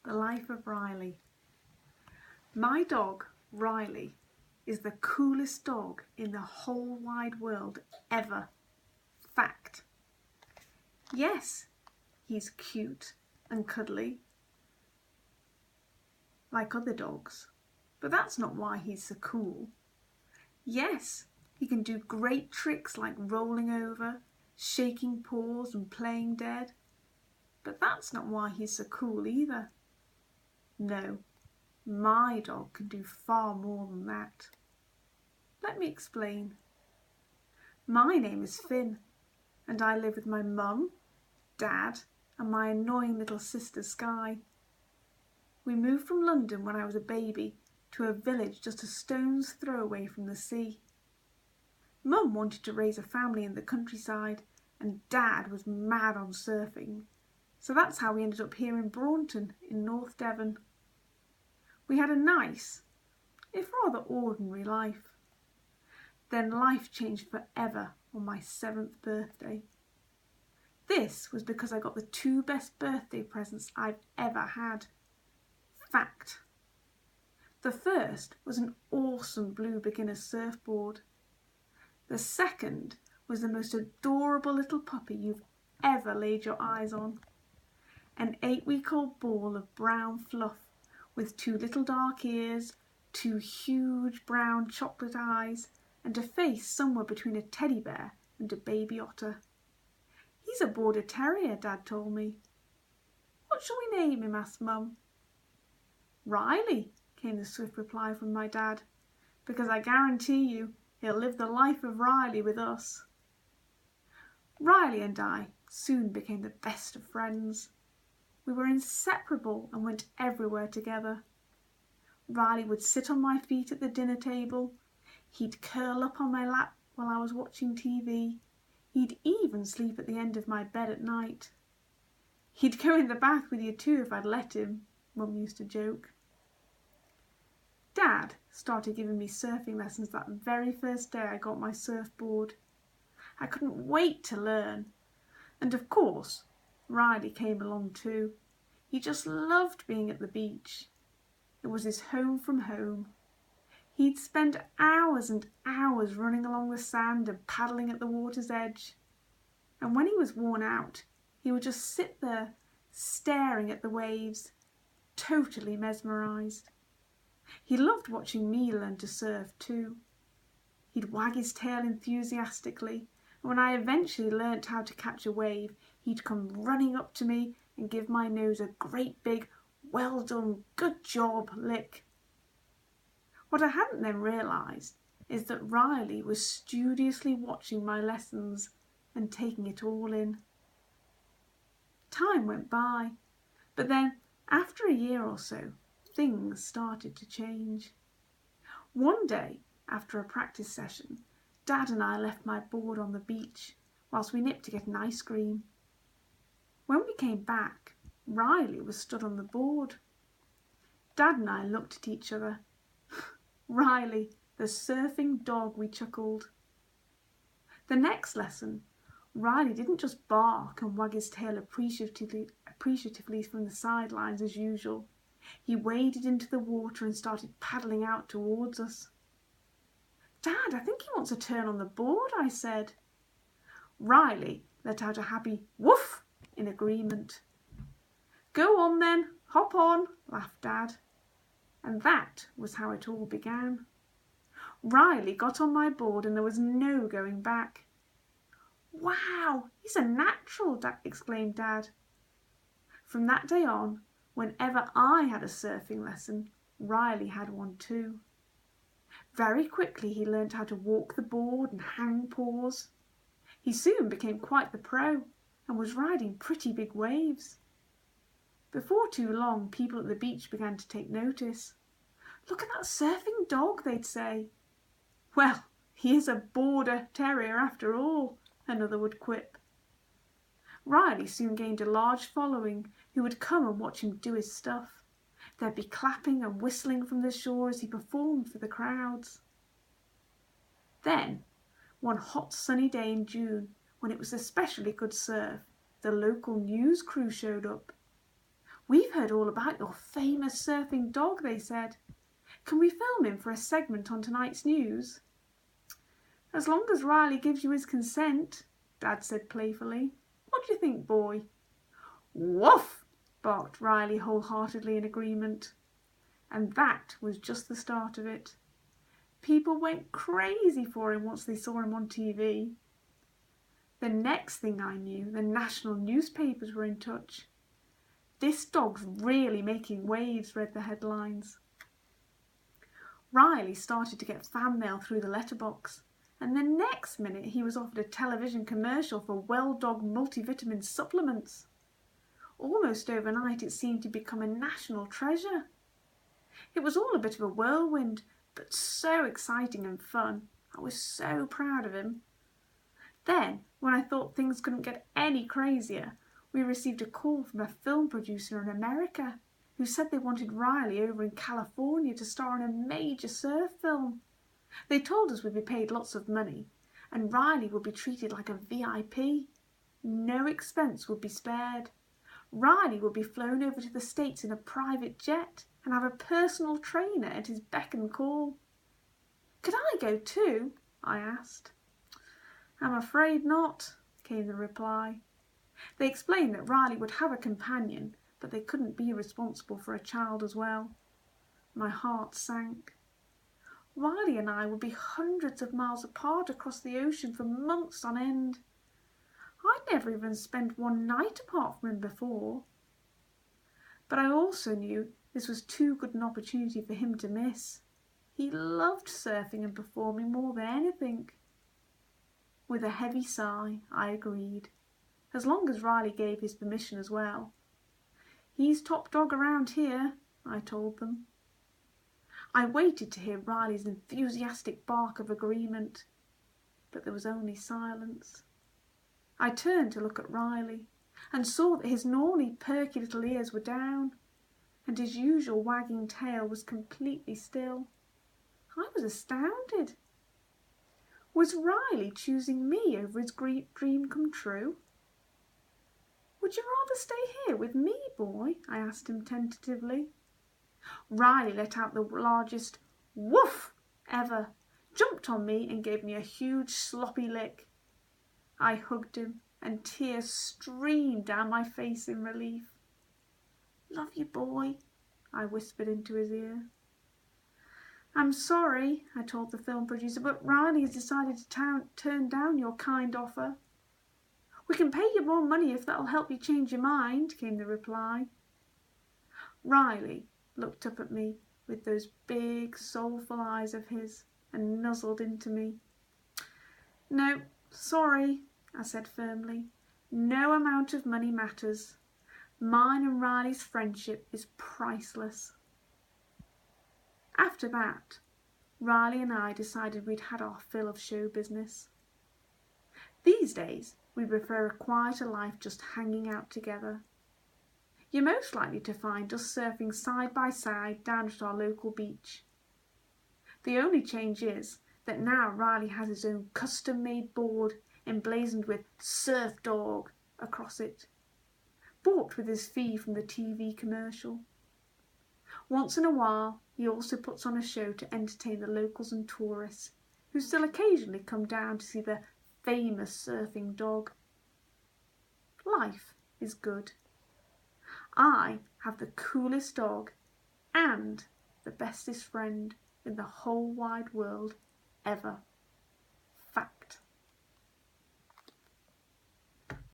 The Life of Riley. My dog, Riley, is the coolest dog in the whole wide world ever. Fact. Yes, he's cute and cuddly, like other dogs, but that's not why he's so cool. Yes, he can do great tricks like rolling over, shaking paws and playing dead, but that's not why he's so cool either. No, my dog can do far more than that. Let me explain. My name is Finn, and I live with my mum, dad, and my annoying little sister Skye. We moved from London when I was a baby to a village just a stone's throw away from the sea. Mum wanted to raise a family in the countryside, and Dad was mad on surfing, so that's how we ended up here in Braunton in North Devon. We had a nice, if rather ordinary life. Then life changed forever on my 7th birthday. This was because I got the 2 best birthday presents I've ever had. Fact. The first was an awesome blue beginner surfboard. The second was the most adorable little puppy you've ever laid your eyes on. An 8-week-old ball of brown fluff with 2 little dark ears, 2 huge brown chocolate eyes, and a face somewhere between a teddy bear and a baby otter. He's a border terrier, Dad told me. What shall we name him? Asked Mum. Riley, came the swift reply from my dad, because I guarantee you he'll live the life of Riley with us. Riley and I soon became the best of friends. We were inseparable and went everywhere together. Riley would sit on my feet at the dinner table. He'd curl up on my lap while I was watching TV. He'd even sleep at the end of my bed at night. He'd go in the bath with you too if I'd let him, Mum used to joke. Dad started giving me surfing lessons that very first day I got my surfboard. I couldn't wait to learn. And of course, Riley came along too. He just loved being at the beach. It was his home from home. He'd spend hours and hours running along the sand and paddling at the water's edge. And when he was worn out, he would just sit there, staring at the waves, totally mesmerised. He loved watching me learn to surf too. He'd wag his tail enthusiastically, and when I eventually learnt how to catch a wave, he'd come running up to me and give my nose a great big, well done, good job lick. What I hadn't then realised is that Riley was studiously watching my lessons and taking it all in. Time went by, but then after a year or so, things started to change. One day, after a practice session, Dad and I left my board on the beach whilst we nipped to get an ice cream. When we came back, Riley was stood on the board. Dad and I looked at each other. Riley, the surfing dog, we chuckled. The next lesson, Riley didn't just bark and wag his tail appreciatively from the sidelines as usual. He waded into the water and started paddling out towards us. Dad, I think he wants a turn on the board, I said. Riley let out a happy woof in agreement. Go on then, hop on, laughed Dad. And that was how it all began. Riley got on my board and there was no going back. Wow, he's a natural, exclaimed Dad. From that day on, whenever I had a surfing lesson, Riley had one too. Very quickly he learnt how to walk the board and hang paws. He soon became quite the pro and was riding pretty big waves. Before too long, people at the beach began to take notice. Look at that surfing dog, they'd say. Well, he is a border terrier after all, another would quip. Riley soon gained a large following who would come and watch him do his stuff. There'd be clapping and whistling from the shore as he performed for the crowds. Then, one hot sunny day in June, when it was especially good surf, the local news crew showed up. "We've heard all about your famous surfing dog," they said. "Can we film him for a segment on tonight's news?" "As long as Riley gives you his consent," Dad said playfully. "What do you think, boy?" "Woof!" barked Riley wholeheartedly in agreement. And that was just the start of it. People went crazy for him once they saw him on TV. The next thing I knew, the national newspapers were in touch. "This dog's really making waves," read the headlines. Riley started to get fan mail through the letterbox, and the next minute he was offered a television commercial for Well Dog multivitamin supplements. Almost overnight it seemed to become a national treasure. It was all a bit of a whirlwind, but so exciting and fun. I was so proud of him. Then, when I thought things couldn't get any crazier, we received a call from a film producer in America who said they wanted Riley over in California to star in a major surf film. They told us we'd be paid lots of money, and Riley would be treated like a VIP. No expense would be spared. Riley would be flown over to the States in a private jet and have a personal trainer at his beck and call. "Could I go too?" I asked. "I'm afraid not," came the reply. They explained that Riley would have a companion, but they couldn't be responsible for a child as well. My heart sank. Riley and I would be hundreds of miles apart across the ocean for months on end. I'd never even spent one night apart from him before. But I also knew this was too good an opportunity for him to miss. He loved surfing and performing more than anything. With a heavy sigh, I agreed, as long as Riley gave his permission as well. "He's top dog around here," I told them. I waited to hear Riley's enthusiastic bark of agreement, but there was only silence. I turned to look at Riley and saw that his normally perky little ears were down, and his usual wagging tail was completely still. I was astounded. Was Riley choosing me over his dream come true? "Would you rather stay here with me, boy?" I asked him tentatively. Riley let out the largest woof ever, jumped on me and gave me a huge sloppy lick. I hugged him and tears streamed down my face in relief. "Love you, boy," I whispered into his ear. "I'm sorry," I told the film producer, "but Riley has decided to turn down your kind offer." "We can pay you more money if that'll help you change your mind," came the reply. Riley looked up at me with those big, soulful eyes of his and nuzzled into me. "No, sorry," I said firmly. "No amount of money matters. Mine and Riley's friendship is priceless." After that, Riley and I decided we'd had our fill of show business. These days, we prefer a quieter life just hanging out together. You're most likely to find us surfing side by side down at our local beach. The only change is that now Riley has his own custom-made board emblazoned with "Surf Dog" across it, bought with his fee from the TV commercial. Once in a while, he also puts on a show to entertain the locals and tourists, who still occasionally come down to see the famous surfing dog. Life is good. I have the coolest dog and the bestest friend in the whole wide world ever.